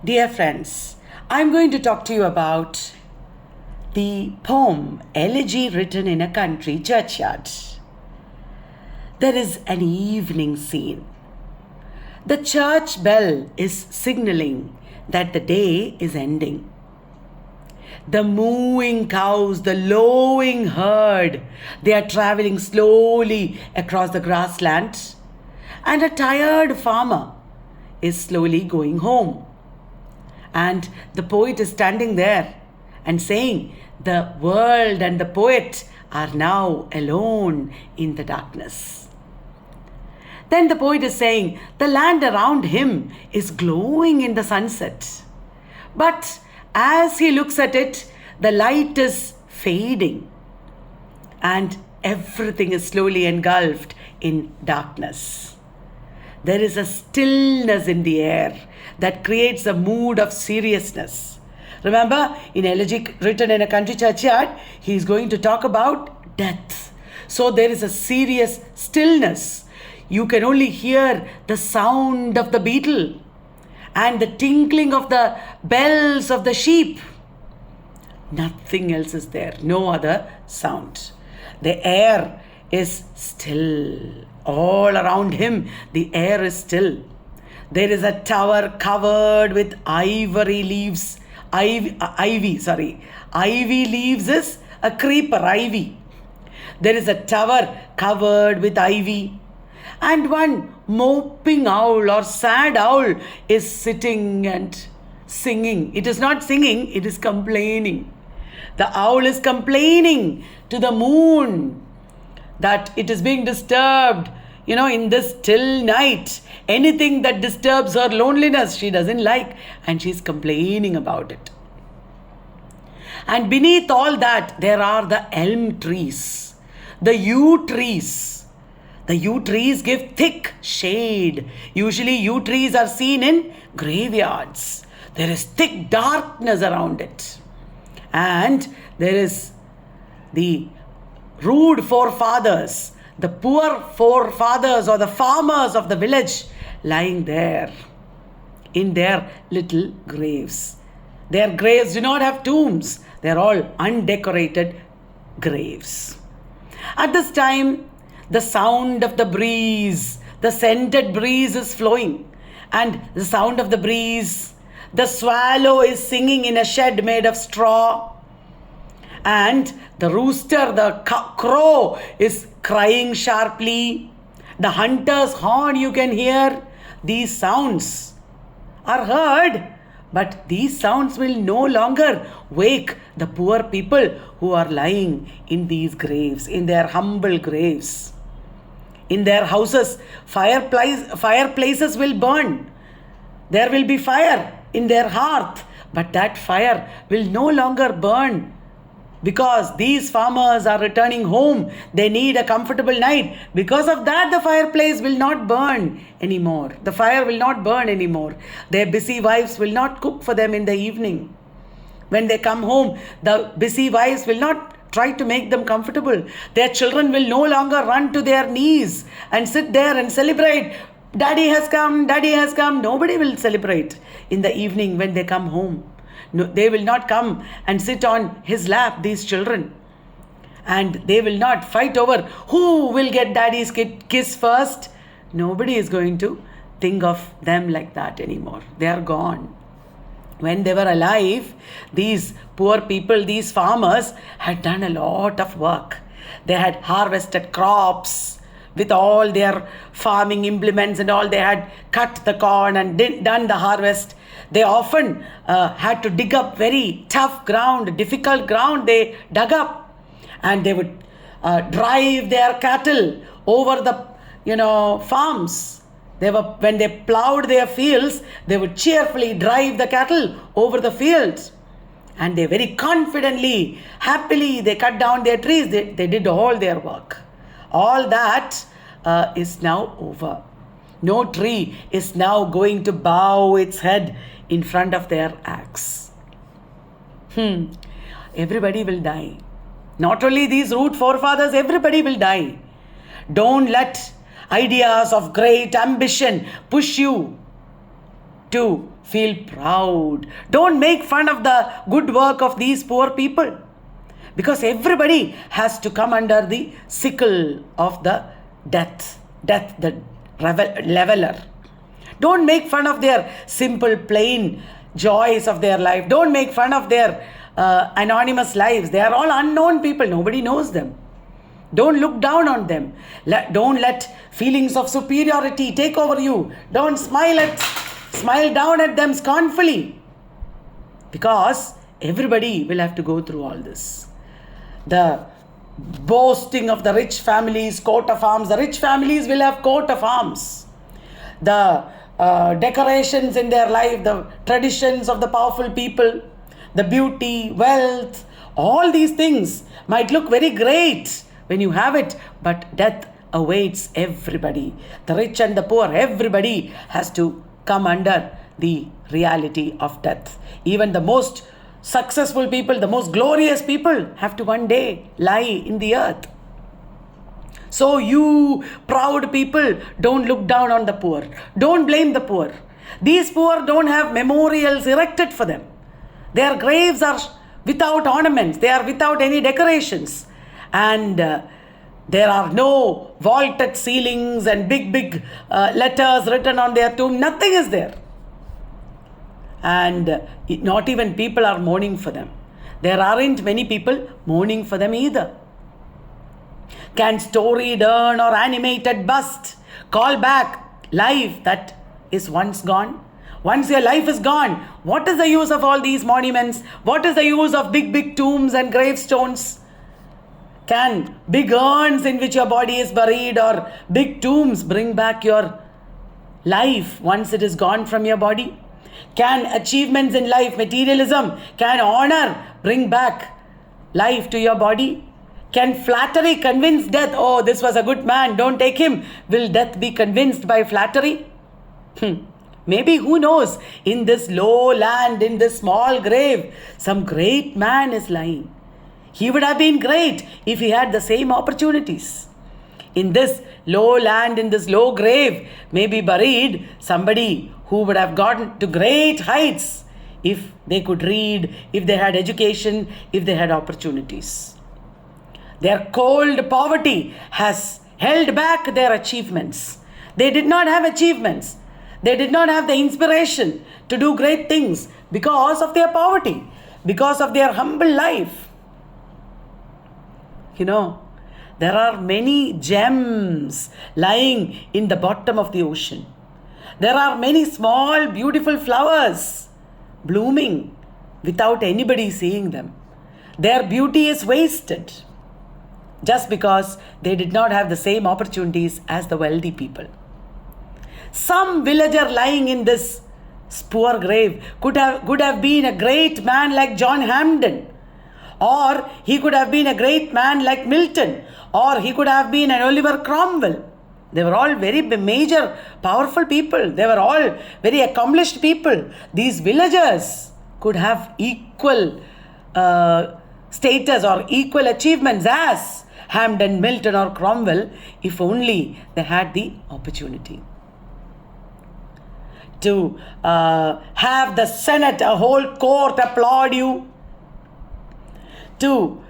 Dear friends, I'm going to talk to you about the poem Elegy written in a country churchyard. There is an evening scene. The church bell is signaling that the day is ending. The mooing cows, the lowing herd, they are traveling slowly across the grassland, and a tired farmer is slowly going home. And the poet is standing there and saying, the world and the poet are now alone in the darkness. Then the poet is saying, the land around him is glowing in the sunset. But as he looks at it, the light is fading and everything is slowly engulfed in darkness. There is a stillness in the air that creates a mood of seriousness. Remember, in Elegy written in a country churchyard, he is going to talk about death. So there is a serious stillness. You can only hear the sound of the beetle and the tinkling of the bells of the sheep. Nothing else is there, no other sound. The air is still. All around him, the air is still. There is a tower covered with ivy leaves. Ivy leaves is a creeper, ivy. There is a tower covered with ivy. And one moping owl or sad owl is sitting and singing. It is not singing, it is complaining. The owl is complaining to the moon that it is being disturbed, in this still night. Anything that disturbs her loneliness, she doesn't like, and she's complaining about it. And beneath all that, there are the elm trees, the yew trees. The yew trees give thick shade. Usually yew trees are seen in graveyards. There is thick darkness around it. And there is the rude forefathers, the poor forefathers or the farmers of the village lying there in their little graves. Their graves do not have tombs. They are all undecorated graves. At this time, the sound of the breeze, the scented breeze is flowing. And the sound of the breeze, the swallow is singing in a shed made of straw. And the rooster, the crow is crying sharply. The hunter's horn you can hear. These sounds are heard, but these sounds will no longer wake the poor people who are lying in these graves, in their humble graves. In their houses, fireplaces will burn. There will be fire in their hearth, but that fire will no longer burn. Because these farmers are returning home, they need a comfortable night. Because of that, the fireplace will not burn anymore. The fire will not burn anymore. Their busy wives will not cook for them in the evening. When they come home, the busy wives will not try to make them comfortable. Their children will no longer run to their knees and sit there and celebrate. Daddy has come, Daddy has come. Nobody will celebrate in the evening when they come home. No, they will not come and sit on his lap, these children. And they will not fight over who will get daddy's kiss first. Nobody is going to think of them like that anymore. They are gone. When they were alive, these poor people, these farmers had done a lot of work. They had harvested crops with all their farming implements and all. They had cut the corn and done the harvest. They often had to dig up very tough ground, difficult ground they dug up. And they would drive their cattle over the, farms. When they plowed their fields, they would cheerfully drive the cattle over the fields. And they very confidently, happily, they cut down their trees. They did all their work. All that is now over. No tree is now going to bow its head in front of their axe. Everybody will die. Not only these rude forefathers, everybody will die. Don't let ideas of great ambition push you to feel proud. Don't make fun of the good work of these poor people. Because everybody has to come under the sickle of the death, the leveler. Don't make fun of their simple, plain joys of their life. Don't make fun of their anonymous lives. They are all unknown people. Nobody knows them. Don't look down on them. Don't let feelings of superiority take over you. Don't smile down at them scornfully. Because everybody will have to go through all this. The boasting of the rich families, coat of arms. The rich families will have coat of arms. The decorations in their life, the traditions of the powerful people, the beauty, wealth, all these things might look very great when you have it, but death awaits everybody. The rich and the poor, everybody has to come under the reality of death. Even the most successful people, the most glorious people have to one day lie in the earth. So you proud people, don't look down on the poor. Don't blame the poor. These poor don't have memorials erected for them. Their graves are without ornaments. They are without any decorations. And there are no vaulted ceilings and big letters written on their tomb. Nothing is there. And not even people are mourning for them. There aren't many people mourning for them either. Can storied urn or animated bust call back life that is once gone? Once your life is gone, what is the use of all these monuments? What is the use of big tombs and gravestones? Can big urns in which your body is buried or big tombs bring back your life once it is gone from your body? Can achievements in life, materialism, can honor bring back life to your body? Can flattery convince death? Oh, this was a good man, don't take him. Will death be convinced by flattery? Maybe, who knows, in this low land, in this small grave, some great man is lying. He would have been great if he had the same opportunities. In this low land, in this low grave, may be buried somebody who would have gotten to great heights if they could read, if they had education, if they had opportunities. Their cold poverty has held back their achievements. They did not have achievements. They did not have the inspiration to do great things because of their poverty, because of their humble life. You know, there are many gems lying in the bottom of the ocean. There are many small, beautiful flowers blooming without anybody seeing them. Their beauty is wasted just because they did not have the same opportunities as the wealthy people. Some villager lying in this poor grave could have been a great man like John Hampden, or he could have been a great man like Milton, or he could have been an Oliver Cromwell. They were all very major, powerful people. They were all very accomplished people. These villagers could have equal status or equal achievements as Hampden, Milton or Cromwell if only they had the opportunity. To have the Senate, a whole court applaud you. To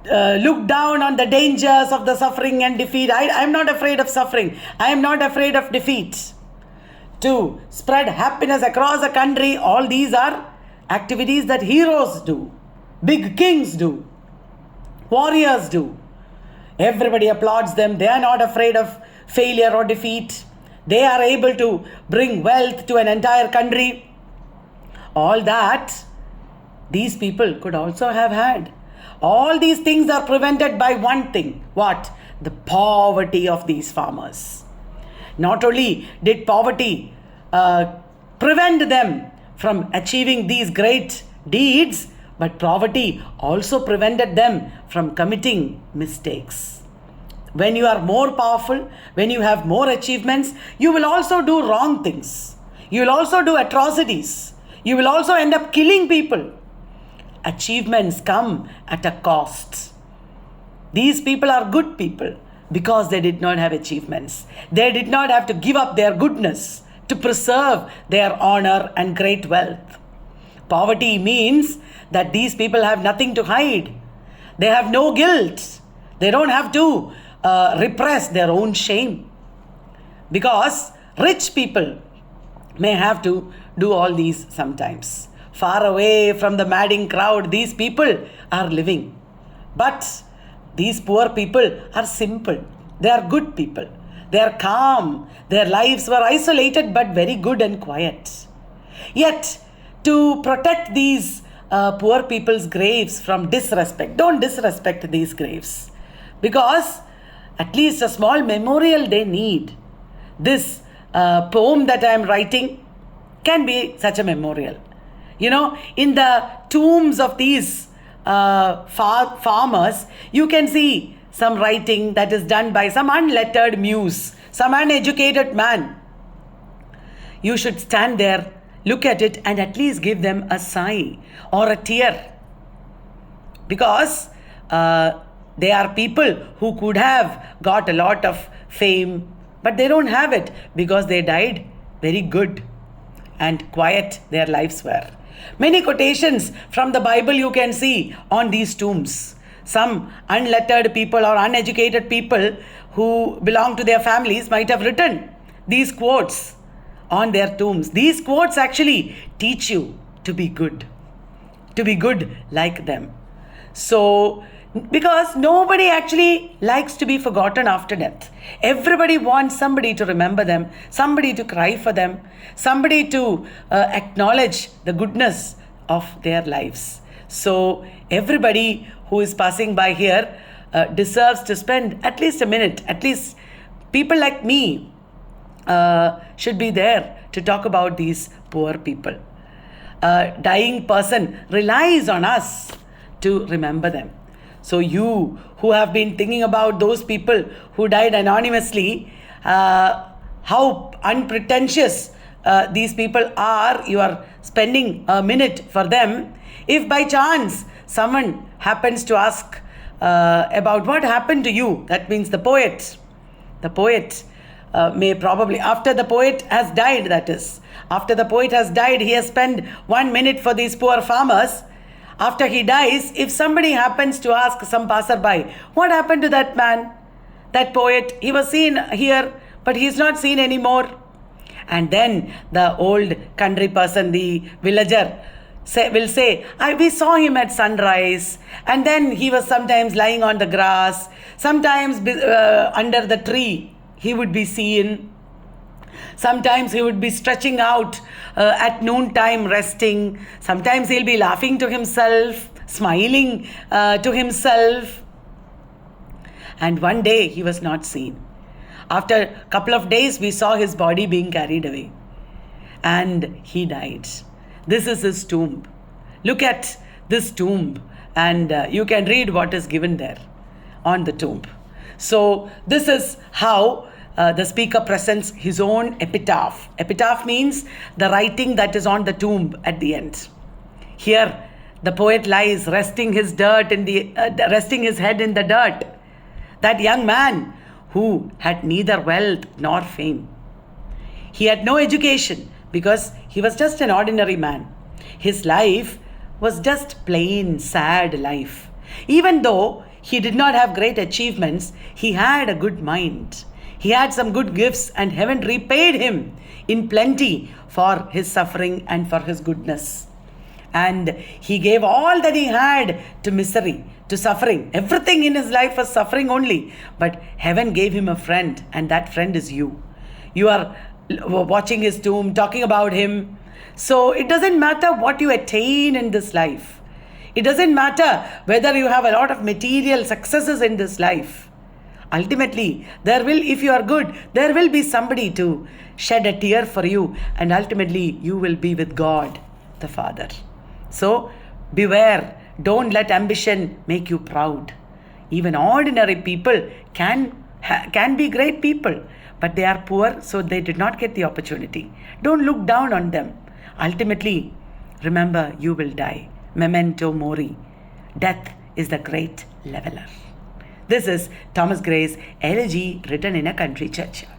look down on the dangers of the suffering and defeat. I am not afraid of suffering. I am not afraid of defeat. To spread happiness across the country. All these are activities that heroes do. Big kings do. Warriors do. Everybody applauds them. They are not afraid of failure or defeat. They are able to bring wealth to an entire country. All that these people could also have had. All these things are prevented by one thing. What? The poverty of these farmers. Not only did poverty prevent them from achieving these great deeds, but poverty also prevented them from committing mistakes. When you are more powerful, when you have more achievements, you will also do wrong things. You will also do atrocities. You will also end up killing people. Achievements come at a cost. These people are good people because they did not have achievements. They did not have to give up their goodness to preserve their honor and great wealth. Poverty means that these people have nothing to hide. They have no guilt. They don't have to repress their own shame. Because rich people may have to do all these sometimes. Far away from the madding crowd, these people are living. But these poor people are simple. They are good people. They are calm. Their lives were isolated but very good and quiet. Yet, to protect these poor people's graves from disrespect, don't disrespect these graves. Because at least a small memorial they need. This poem that I am writing can be such a memorial. You know, in the tombs of these farmers, you can see some writing that is done by some unlettered muse, some uneducated man. You should stand there, look at it, and at least give them a sigh or a tear. Because they are people who could have got a lot of fame, but they don't have it because they died very good and quiet their lives were. Many quotations from the Bible you can see on these tombs. Some unlettered people or uneducated people who belong to their families might have written these quotes on their tombs. These quotes actually teach you to be good like them. So, because nobody actually likes to be forgotten after death. Everybody wants somebody to remember them, somebody to cry for them, somebody to acknowledge the goodness of their lives. So everybody who is passing by here deserves to spend at least a minute. At least people like me should be there to talk about these poor people. A dying person relies on us to remember them. So you who have been thinking about those people who died anonymously, how unpretentious these people are, you are spending a minute for them. If by chance someone happens to ask about what happened to you, that means the poet may probably, after the poet has died, that is, after the poet has died, he has spent 1 minute for these poor farmers. After he dies, if somebody happens to ask some passerby, what happened to that man, that poet? He was seen here, but he is not seen anymore. And then the old country person, the villager, will say, we saw him at sunrise, and then he was sometimes lying on the grass, sometimes under the tree he would be seen. Sometimes he would be stretching out at noontime resting. Sometimes he'll be laughing to himself, smiling to himself. And one day he was not seen. After a couple of days, we saw his body being carried away. And he died. This is his tomb. Look at this tomb and you can read what is given there on the tomb. So this is how the speaker presents his own epitaph. Epitaph means the writing that is on the tomb at the end. Here, the poet lies resting his head in the dirt. That young man who had neither wealth nor fame. He had no education because he was just an ordinary man. His life was just plain, sad life. Even though he did not have great achievements, he had a good mind. He had some good gifts and heaven repaid him in plenty for his suffering and for his goodness. And he gave all that he had to misery, to suffering. Everything in his life was suffering only. But heaven gave him a friend, and that friend is you. You are watching his tomb, talking about him. So it doesn't matter what you attain in this life. It doesn't matter whether you have a lot of material successes in this life. Ultimately, if you are good, there will be somebody to shed a tear for you, and ultimately you will be with God, the Father. So beware, don't let ambition make you proud. Even ordinary people can be great people, but they are poor, so they did not get the opportunity. Don't look down on them. Ultimately, remember, you will die. Memento mori. Death is the great leveler. This is Thomas Gray's Elegy written in a country churchyard.